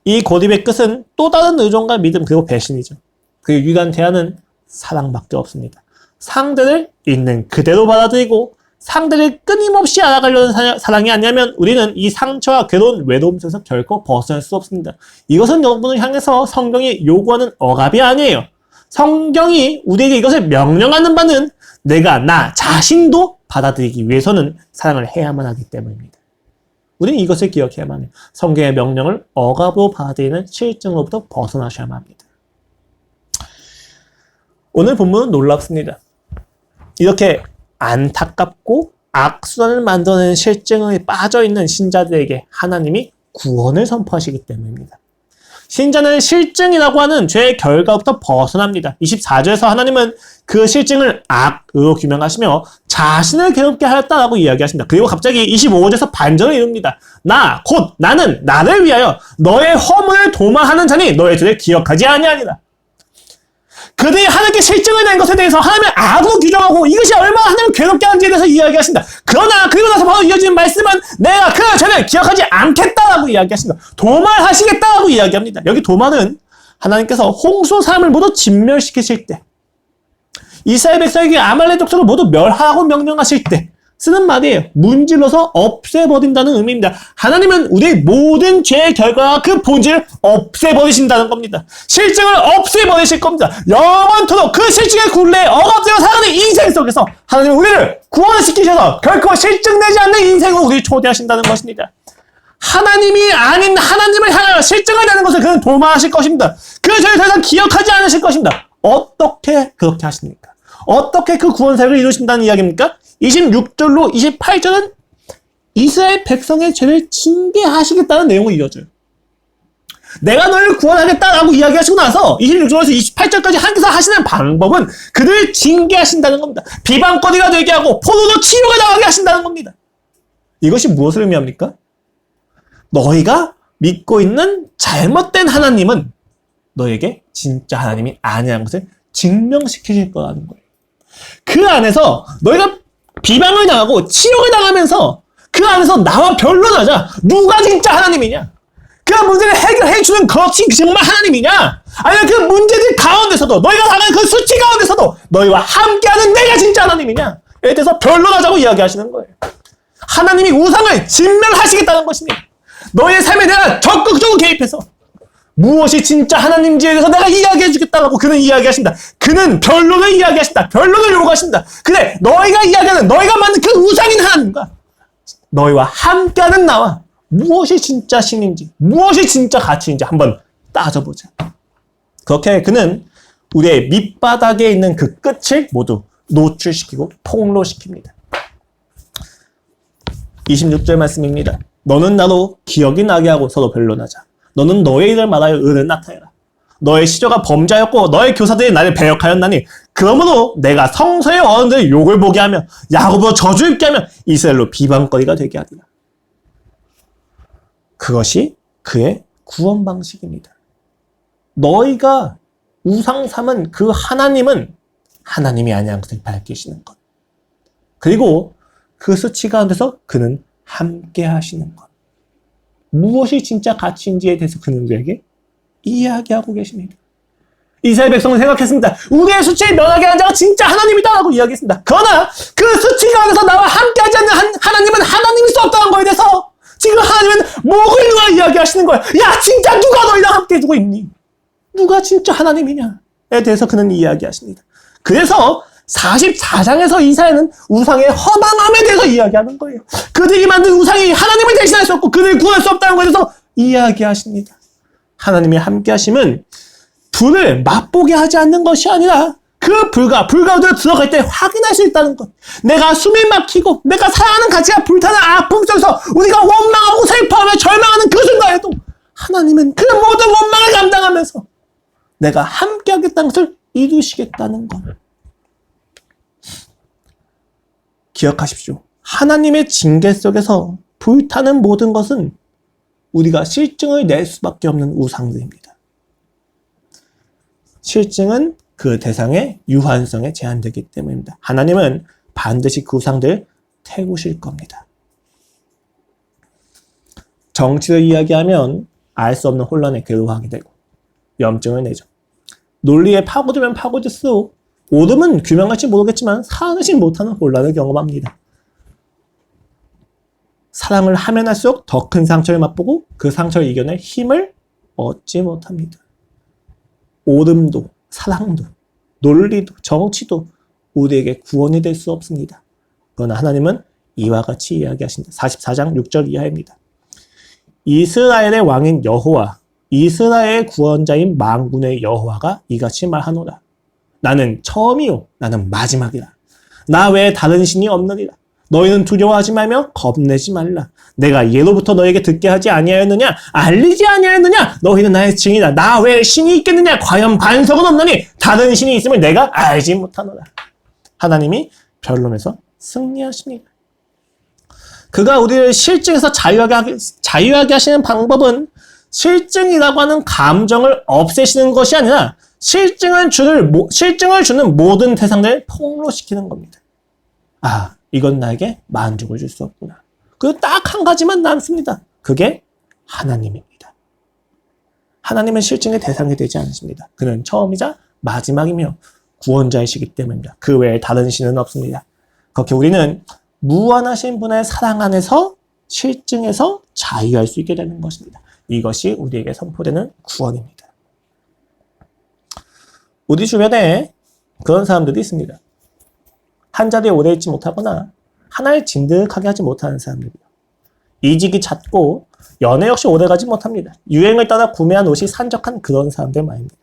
이 고립의 끝은 또 다른 의존과 믿음 그리고 배신이죠. 그 유일한 대안은 사랑밖에 없습니다. 상대를 있는 그대로 받아들이고 상대를 끊임없이 알아가려는 사랑이 아니라면 우리는 이 상처와 괴로운 외로움 속에서 결코 벗어날 수 없습니다. 이것은 여러분을 향해서 성경이 요구하는 억압이 아니에요. 성경이 우리에게 이것을 명령하는 바는 내가 나 자신도 받아들이기 위해서는 사랑을 해야만 하기 때문입니다. 우리는 이것을 기억해야만 해요. 성경의 명령을 억압으로 받아들이는 실증으로부터 벗어나셔야만 합니다. 오늘 본문은 놀랍습니다. 이렇게 안타깝고 악순환을 만들어내는 실증에 빠져있는 신자들에게 하나님이 구원을 선포하시기 때문입니다. 신자는 실증이라고 하는 죄의 결과부터 벗어납니다. 24절에서 하나님은 그 실증을 악으로 규명하시며 자신을 괴롭게 하였다라고 이야기하십니다. 그리고 갑자기 25절에서 반전을 이룹니다. 곧 나는 나를 위하여 너의 허물을 도마하는 자니 너의 죄를 기억하지 아니하니라. 그들이 하나님께 실증을 낸 것에 대해서 하나님을 악으로 규정하고 이것이 얼마나 하나님을 괴롭게 하는지에 대해서 이야기하신다. 그러나 그리고 나서 바로 이어지는 말씀은 내가 그 죄를 기억하지 않겠다라고 이야기하신다. 도말하시겠다라고 이야기합니다. 여기 도말은 하나님께서 홍수 사람을 모두 진멸시키실 때 이스라엘 백성에게 아말렉 족속을 모두 멸하라고 명령하실 때 쓰는 말이에요. 문질러서 없애버린다는 의미입니다. 하나님은 우리의 모든 죄의 결과와 그 본질을 없애버리신다는 겁니다. 실증을 없애버리실 겁니다. 영원토록 그 실증의 굴레에 억압되어 살아가는 인생 속에서 하나님은 우리를 구원시키셔서 결코 실증내지 않는 인생으로 우리를 초대하신다는 것입니다. 하나님이 아닌 하나님을 향하여 실증을 내는 것을 그는 도마하실 것입니다. 그 죄를 더 이상 기억하지 않으실 것입니다. 어떻게 그렇게 하십니까? 어떻게 그 구원 사역을 이루신다는 이야기입니까? 26절로 28절은 이스라엘 백성의 죄를 징계하시겠다는 내용을 이어줘요. 내가 너를 구원하겠다라고 이야기하시고 나서 26절에서 28절까지 하나님께서 하시는 방법은 그들을 징계하신다는 겁니다. 비방거리가 되게 하고 포로로 치유가 당하게 하신다는 겁니다. 이것이 무엇을 의미합니까? 너희가 믿고 있는 잘못된 하나님은 너에게 진짜 하나님이 아니라는 것을 증명시키실 거라는 거예요. 그 안에서 너희가 비방을 당하고 치욕을 당하면서 그 안에서 나와 변론하자. 누가 진짜 하나님이냐? 그 문제를 해결해주는 것이 정말 하나님이냐? 아니면 그 문제들 가운데서도 너희가 당하는 그 수치 가운데서도 너희와 함께하는 내가 진짜 하나님이냐에 대해서 변론하자고 이야기하시는 거예요. 하나님이 우상을 진멸하시겠다는 것입니다. 너희의 삶에 내가 적극적으로 개입해서 무엇이 진짜 하나님인지에 대해서 내가 이야기해 주겠다고 그는 이야기하십니다. 그는 변론을 이야기하신다. 변론을 요구하신다. 그래, 너희가 이야기하는, 너희가 만든 그 우상인 하나님과 너희와 함께하는 나와 무엇이 진짜 신인지, 무엇이 진짜 가치인지 한번 따져보자. 그렇게 그는 우리의 밑바닥에 있는 그 끝을 모두 노출시키고 폭로시킵니다. 26절 말씀입니다. 너는 나로 기억이 나게 하고 서로 변론하자. 너는 너의 일을 말하여 의를 나타내라. 너의 시조가 범죄하였고 너의 교사들이 나를 배역하였나니 그러므로 내가 성서의 어른들의 욕을 보게 하며 야곱으로 저주 입게 하며 이스라엘로 비방거리가 되게 하리라. 그것이 그의 구원 방식입니다. 너희가 우상 삼은 그 하나님은 하나님이 아니라는 것을 밝히시는 것. 그리고 그 수치 가운데서 그는 함께 하시는 것. 무엇이 진짜 가치인지에 대해서 그는 우리에게 이야기하고 계십니다. 이스라엘 백성은 생각했습니다. 우리의 수치를 면하게 하는 자가 진짜 하나님이다 라고 이야기했습니다. 그러나 그 수치 가운데서 나와 함께하지 않는 하나님은 하나님일 수 없다는 거에 대해서 지금 하나님은 목을 놓아 이야기하시는 거예요. 야, 진짜 누가 너희랑 함께 해주고 있니? 누가 진짜 하나님이냐에 대해서 그는 이야기하십니다. 그래서 44장에서 이사야는 우상의 허망함에 대해서 이야기하는 거예요. 그들이 만든 우상이 하나님을 대신할 수 없고 그들을 구할 수 없다는 것에 대해서 이야기하십니다. 하나님이 함께 하심은 불을 맛보게 하지 않는 것이 아니라 그 불가운데로 들어갈 때 확인할 수 있다는 것. 내가 숨이 막히고 내가 사랑하는 가치가 불타는 아픔 속에서 우리가 원망하고 슬퍼하며 절망하는 그 순간에도 하나님은 그 모든 원망을 감당하면서 내가 함께 하겠다는 것을 이루시겠다는 것. 기억하십시오. 하나님의 징계 속에서 불타는 모든 것은 우리가 실증을 낼 수밖에 없는 우상들입니다. 실증은 그 대상의 유한성에 제한되기 때문입니다. 하나님은 반드시 그 우상들을 태우실 겁니다. 정치를 이야기하면 알 수 없는 혼란에 괴로워하게 되고 염증을 내죠. 논리에 파고들면 파고들수록 옳음은 규명할지 모르겠지만 사느지 못하는 혼란을 경험합니다. 사랑을 하면 할수록 더 큰 상처를 맛보고 그 상처를 이겨낼 힘을 얻지 못합니다. 옳음도 사랑도 논리도 정치도 우리에게 구원이 될 수 없습니다. 그러나 하나님은 이와 같이 이야기하신다. 44장 6절 이하입니다. 이스라엘의 왕인 여호와 이스라엘의 구원자인 만군의 여호와가 이같이 말하노라. 나는 처음이요 나는 마지막이라. 나 외에 다른 신이 없느니라. 너희는 두려워하지 말며 겁내지 말라. 내가 예로부터 너에게 듣게 하지 아니하였느냐? 알리지 아니하였느냐? 너희는 나의 증이다. 나 외에 신이 있겠느냐? 과연 반석은 없느니 다른 신이 있음을 내가 알지 못하노라. 하나님이 변론에서 승리하십니다. 그가 우리를 실증에서 자유하게 하시는 방법은 실증이라고 하는 감정을 없애시는 것이 아니라 실증을 주는 모든 대상들을 폭로시키는 겁니다. 아, 이건 나에게 만족을 줄 수 없구나. 그리고 딱 한 가지만 남습니다. 그게 하나님입니다. 하나님은 실증의 대상이 되지 않습니다. 그는 처음이자 마지막이며 구원자이시기 때문입니다. 그 외에 다른 신은 없습니다. 그렇게 우리는 무한하신 분의 사랑 안에서 실증에서 자유할 수 있게 되는 것입니다. 이것이 우리에게 선포되는 구원입니다. 우리 주변에 그런 사람들이 있습니다. 한 자리에 오래 있지 못하거나 하나에 진득하게 하지 못하는 사람들이요. 이직이 잦고 연애 역시 오래가지 못합니다. 유행을 따라 구매한 옷이 산적한 그런 사람들 말입니다.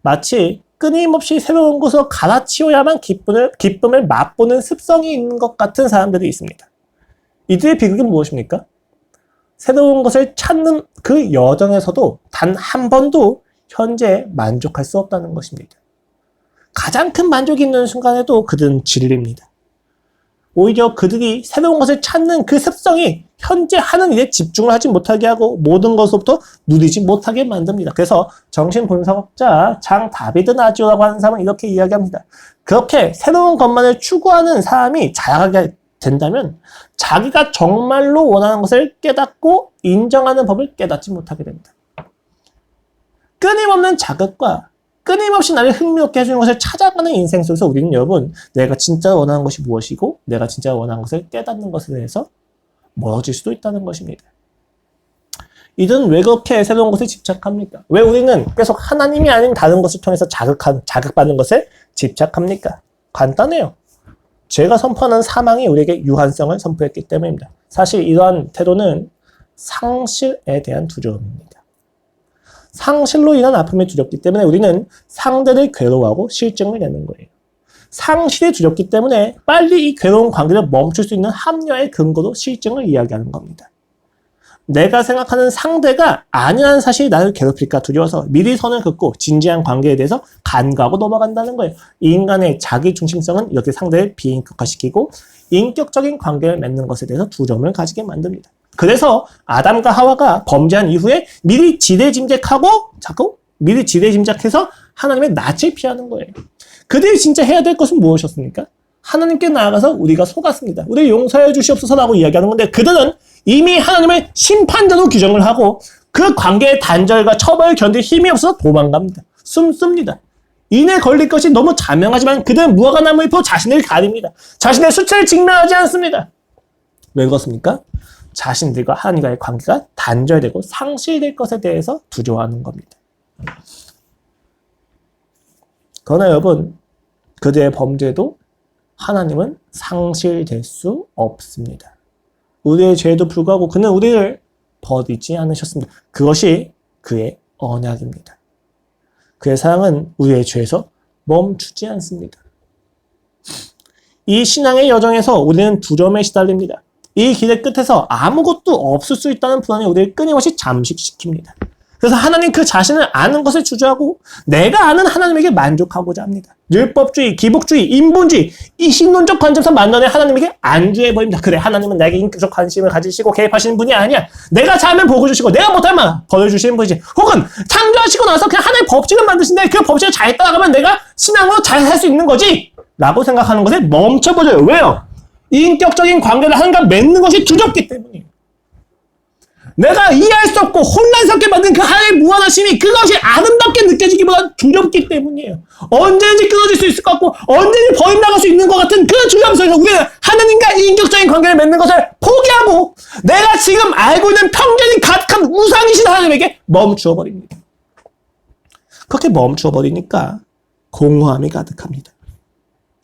마치 끊임없이 새로운 곳으로 갈아치워야만 기쁨을 맛보는 습성이 있는 것 같은 사람들이 있습니다. 이들의 비극은 무엇입니까? 새로운 것을 찾는 그 여정에서도 단 한 번도 현재에 만족할 수 없다는 것입니다. 가장 큰 만족이 있는 순간에도 그들은 질립니다. 오히려 그들이 새로운 것을 찾는 그 습성이 현재 하는 일에 집중을 하지 못하게 하고 모든 것으로부터 누리지 못하게 만듭니다. 그래서 정신분석학자 장 다비드 나지오라고 하는 사람은 이렇게 이야기합니다. 그렇게 새로운 것만을 추구하는 사람이 자라게 된다면 자기가 정말로 원하는 것을 깨닫고 인정하는 법을 깨닫지 못하게 됩니다. 끊임없는 자극과 끊임없이 나를 흥미롭게 해주는 것을 찾아가는 인생 속에서 우리는 여러분 내가 진짜 원하는 것이 무엇이고 내가 진짜 원하는 것을 깨닫는 것에 대해서 멀어질 수도 있다는 것입니다. 이들은 왜 그렇게 새로운 것에 집착합니까? 왜 우리는 계속 하나님이 아닌 다른 것을 통해서 자극받는 것에 집착합니까? 간단해요. 제가 선포하는 사망이 우리에게 유한성을 선포했기 때문입니다. 사실 이러한 태도는 상실에 대한 두려움입니다. 상실로 인한 아픔이 두렵기 때문에 우리는 상대를 괴로워하고 실증을 내는 거예요. 상실이 두렵기 때문에 빨리 이 괴로운 관계를 멈출 수 있는 합리화의 근거로 실증을 이야기하는 겁니다. 내가 생각하는 상대가 아니라는 사실이 나를 괴롭힐까 두려워서 미리 선을 긋고 진지한 관계에 대해서 간과하고 넘어간다는 거예요. 이 인간의 자기 중심성은 이렇게 상대를 비인격화시키고 인격적인 관계를 맺는 것에 대해서 두려움을 가지게 만듭니다. 그래서 아담과 하와가 범죄한 이후에 미리 지레짐작해서 하나님의 낯을 피하는 거예요. 그들이 진짜 해야 될 것은 무엇이었습니까? 하나님께 나아가서 우리가 속았습니다. 우리를 용서해 주시옵소서라고 이야기하는 건데 그들은 이미 하나님을 심판자로 규정을 하고 그 관계의 단절과 처벌을 견딜 힘이 없어서 도망갑니다. 숨습니다. 인에 걸릴 것이 너무 자명하지만 그들은 무화과나무 잎으로 자신을 가립니다. 자신의 수치를 직면하지 않습니다. 왜 그렇습니까? 자신들과 하나님과의 관계가 단절되고 상실될 것에 대해서 두려워하는 겁니다. 그러나 여러분, 그들의 범죄도 하나님은 상실될 수 없습니다. 우리의 죄에도 불구하고 그는 우리를 버리지 않으셨습니다. 그것이 그의 언약입니다. 그의 사랑은 우리의 죄에서 멈추지 않습니다. 이 신앙의 여정에서 우리는 두려움에 시달립니다. 이 길의 끝에서 아무것도 없을 수 있다는 불안이 우리를 끊임없이 잠식시킵니다. 그래서 하나님 그 자신을 아는 것을 주저하고 내가 아는 하나님에게 만족하고자 합니다. 율법주의, 기복주의, 인본주의, 이 신론적 관점에서 만나는 하나님에게 안주해버립니다. 그래, 하나님은 나에게 인격적 관심을 가지시고 개입하시는 분이 아니야. 내가 잘하면 복을 주시고 내가 못하면 벌을 주시는 분이지. 혹은 창조하시고 나서 그냥 하나의 법칙을 만드신데 그 법칙을 잘 따라가면 내가 신앙으로 잘 살 수 있는 거지 라고 생각하는 것에 멈춰버려요. 왜요? 인격적인 관계를 하나님과 맺는 것이 두렵기 때문이에요. 내가 이해할 수 없고 혼란스럽게 만든 그 하나님의 무한하심이 그것이 아름답게 느껴지기보다 두렵기 때문이에요. 언제든지 끊어질 수 있을 것 같고 언제든지 버림나갈 수 있는 것 같은 그 두려움 속에서 우리는 하나님과 인격적인 관계를 맺는 것을 포기하고 내가 지금 알고 있는 편견이 가득한 우상이신 하나님에게 멈추어 버립니다. 그렇게 멈추어 버리니까 공허함이 가득합니다.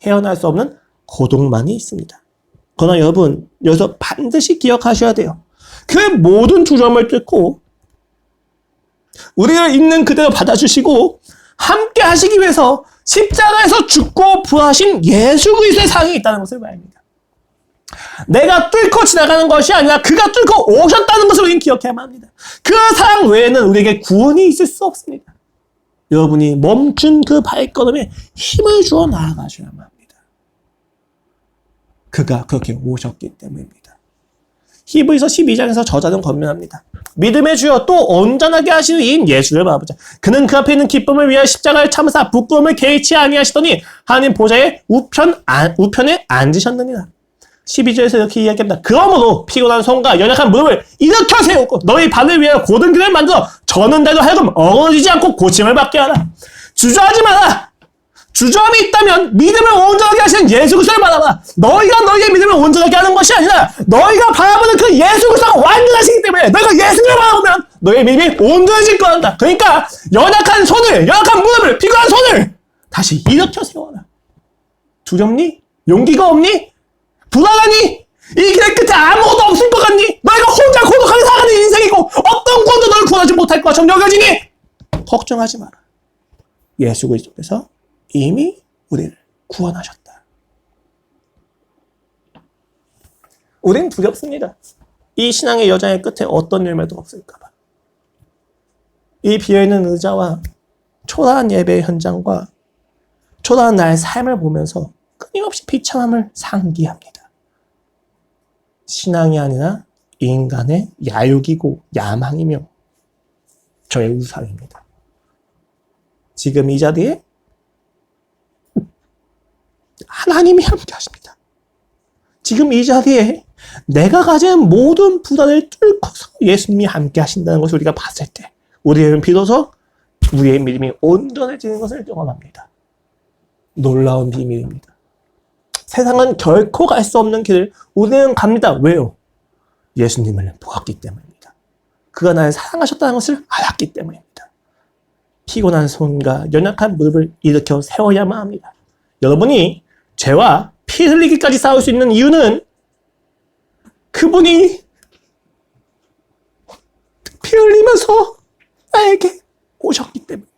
헤어날 수 없는 고독만이 있습니다. 그러나 여러분, 여기서 반드시 기억하셔야 돼요. 그 모든 두려움을 뚫고 우리를 있는 그대로 받아주시고 함께 하시기 위해서 십자가에서 죽고 부활하신 예수 그리스도의 사랑이 있다는 것을 말합니다. 내가 뚫고 지나가는 것이 아니라 그가 뚫고 오셨다는 것을 우리는 기억해야만 합니다. 그 사랑 외에는 우리에게 구원이 있을 수 없습니다. 여러분이 멈춘 그 발걸음에 힘을 주어 나아가셔야만 합니다. 그가 그렇게 오셨기 때문입니다. 히브리서 12장에서 저자는 권면합니다. 믿음의 주여 또 온전하게 하시는 이인 예수를 바라보자. 그는 그 앞에 있는 기쁨을 위하여 십자가를 참으사 부끄러움을 개의치 아니하시더니 하나님 보좌의 우편에 앉으셨느니라. 12절에서 이렇게 이야기합니다. 그러므로 피곤한 손과 연약한 무릎을 일으켜 세우고 너희 발을 위하여 고든 길을 만들어 저는 대로 하여금 어그러지지 않고 고침을 받게 하라. 주저하지 마라. 주저함이 있다면 믿음을 온전하게 하시는 예수 그리스도를 바라봐. 너희가 너희의 믿음을 온전하게 하는 것이 아니라 너희가 바라보는 그 예수 그리스도가 완전하시기 때문에 너희가 예수님을 바라보면 너희의 믿음이 온전해질 거란다. 그러니까 연약한 손을, 연약한 무릎을, 피곤한 손을 다시 일으켜 세워라. 두렵니? 용기가 없니? 불안하니? 이 길의 끝에 아무것도 없을 것 같니? 너희가 혼자 고독하게 살아가는 인생이고 어떤 구원도 너를 구원하지 못할 것처럼 여겨지니? 걱정하지 마라. 예수 그리스도께서 이미 우리를 구원하셨다. 우린 두렵습니다. 이 신앙의 여정의 끝에 어떤 열매도 없을까봐. 이 비어있는 의자와 초라한 예배의 현장과 초라한 나의 삶을 보면서 끊임없이 비참함을 상기합니다. 신앙이 아니라 인간의 야욕이고 야망이며 저의 우상입니다. 지금 이 자리에 하나님이 함께 하십니다. 지금 이 자리에 내가 가진 모든 부담을 뚫고서 예수님이 함께 하신다는 것을 우리가 봤을 때 우리는 비로소 우리의 믿음이 온전해지는 것을 경험합니다. 놀라운 비밀입니다. 세상은 결코 갈 수 없는 길을 우리는 갑니다. 왜요? 예수님을 보았기 때문입니다. 그가 나를 사랑하셨다는 것을 알았기 때문입니다. 피곤한 손과 연약한 무릎을 일으켜 세워야만 합니다. 여러분이 죄와 피 흘리기까지 싸울 수 있는 이유는 그분이 피 흘리면서 나에게 오셨기 때문입니다.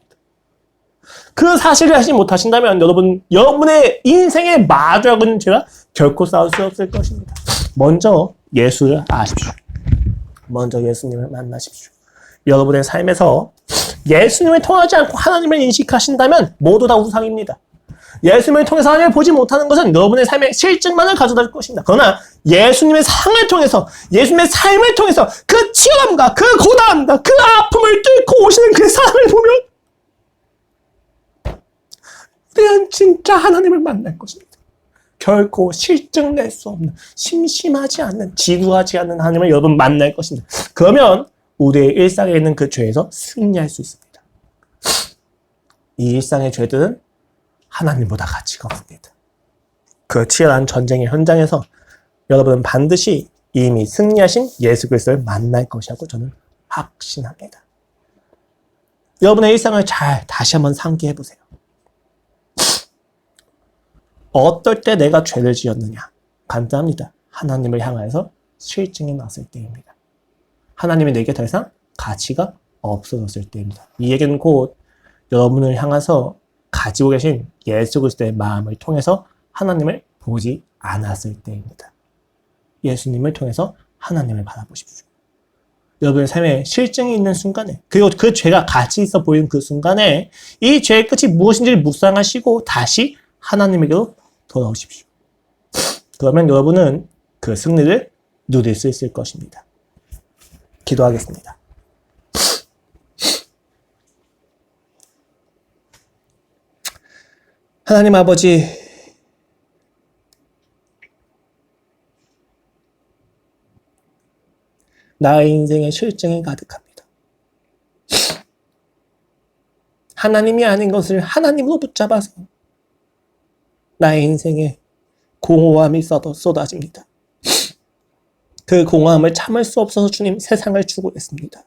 그 사실을 하지 못하신다면 여러분의 인생에 마주하는 죄와 결코 싸울 수 없을 것입니다. 먼저 예수를 아십시오. 먼저 예수님을 만나십시오. 여러분의 삶에서 예수님을 통하지 않고 하나님을 인식하신다면 모두 다 우상입니다. 예수님을 통해서 하나님을 보지 못하는 것은 여러분의 삶의 실증만을 가져다 줄 것입니다. 그러나 예수님의 사랑을 통해서, 예수님의 삶을 통해서 그 치열함과 그 고단함과 그 아픔을 뚫고 오시는 그 사랑을 보면 우리는 진짜 하나님을 만날 것입니다. 결코 실증 낼 수 없는, 심심하지 않는, 지루하지 않는 하나님을 여러분 만날 것입니다. 그러면 우리의 일상에 있는 그 죄에서 승리할 수 있습니다. 이 일상의 죄들은 하나님보다 가치가 없습니다. 그 치열한 전쟁의 현장에서 여러분은 반드시 이미 승리하신 예수 그리스도를 만날 것이라고 저는 확신합니다. 여러분의 일상을 잘 다시 한번 상기해 보세요. 어떨 때 내가 죄를 지었느냐? 간단합니다. 하나님을 향하여서 실증이 났을 때입니다. 하나님이 내게 더 이상 가치가 없어졌을 때입니다. 이 얘기는 곧 여러분을 향해서 가지고 계신 예수 그리스도의 마음을 통해서 하나님을 보지 않았을 때입니다. 예수님을 통해서 하나님을 바라보십시오. 여러분의 삶에 실증이 있는 순간에, 그리고 그 죄가 가치 있어 보이는 그 순간에 이 죄의 끝이 무엇인지를 묵상하시고 다시 하나님에게로 돌아오십시오. 그러면 여러분은 그 승리를 누릴 수 있을 것입니다. 기도하겠습니다. 하나님 아버지, 나의 인생에 실증이 가득합니다. 하나님이 아닌 것을 하나님으로 붙잡아서 나의 인생에 공허함이 쏟아집니다. 그 공허함을 참을 수 없어서 주님 세상을 추구했습니다.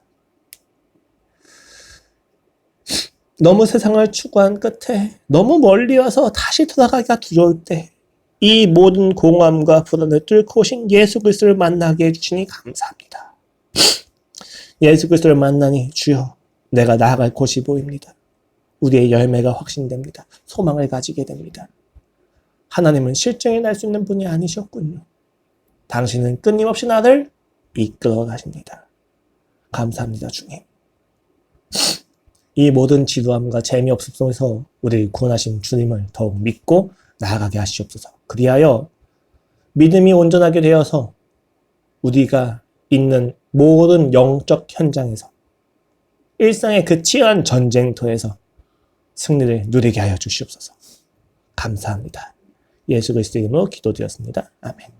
너무 세상을 추구한 끝에 너무 멀리 와서 다시 돌아가기가 두려울 때 이 모든 공허함과 불안을 뚫고 오신 예수 그리스도를 만나게 해주시니 감사합니다. 예수 그리스도를 만나니 주여 내가 나아갈 곳이 보입니다. 우리의 열매가 확신됩니다. 소망을 가지게 됩니다. 하나님은 실증이 날 수 있는 분이 아니셨군요. 당신은 끊임없이 나를 이끌어 가십니다. 감사합니다, 주님. 이 모든 지루함과 재미없음 속에서 우리를 구원하신 주님을 더욱 믿고 나아가게 하시옵소서. 그리하여 믿음이 온전하게 되어서 우리가 있는 모든 영적 현장에서 일상의 그 치열한 전쟁터에서 승리를 누리게 하여 주시옵소서. 감사합니다. 예수 그리스도의 이름으로 기도드렸습니다. 아멘.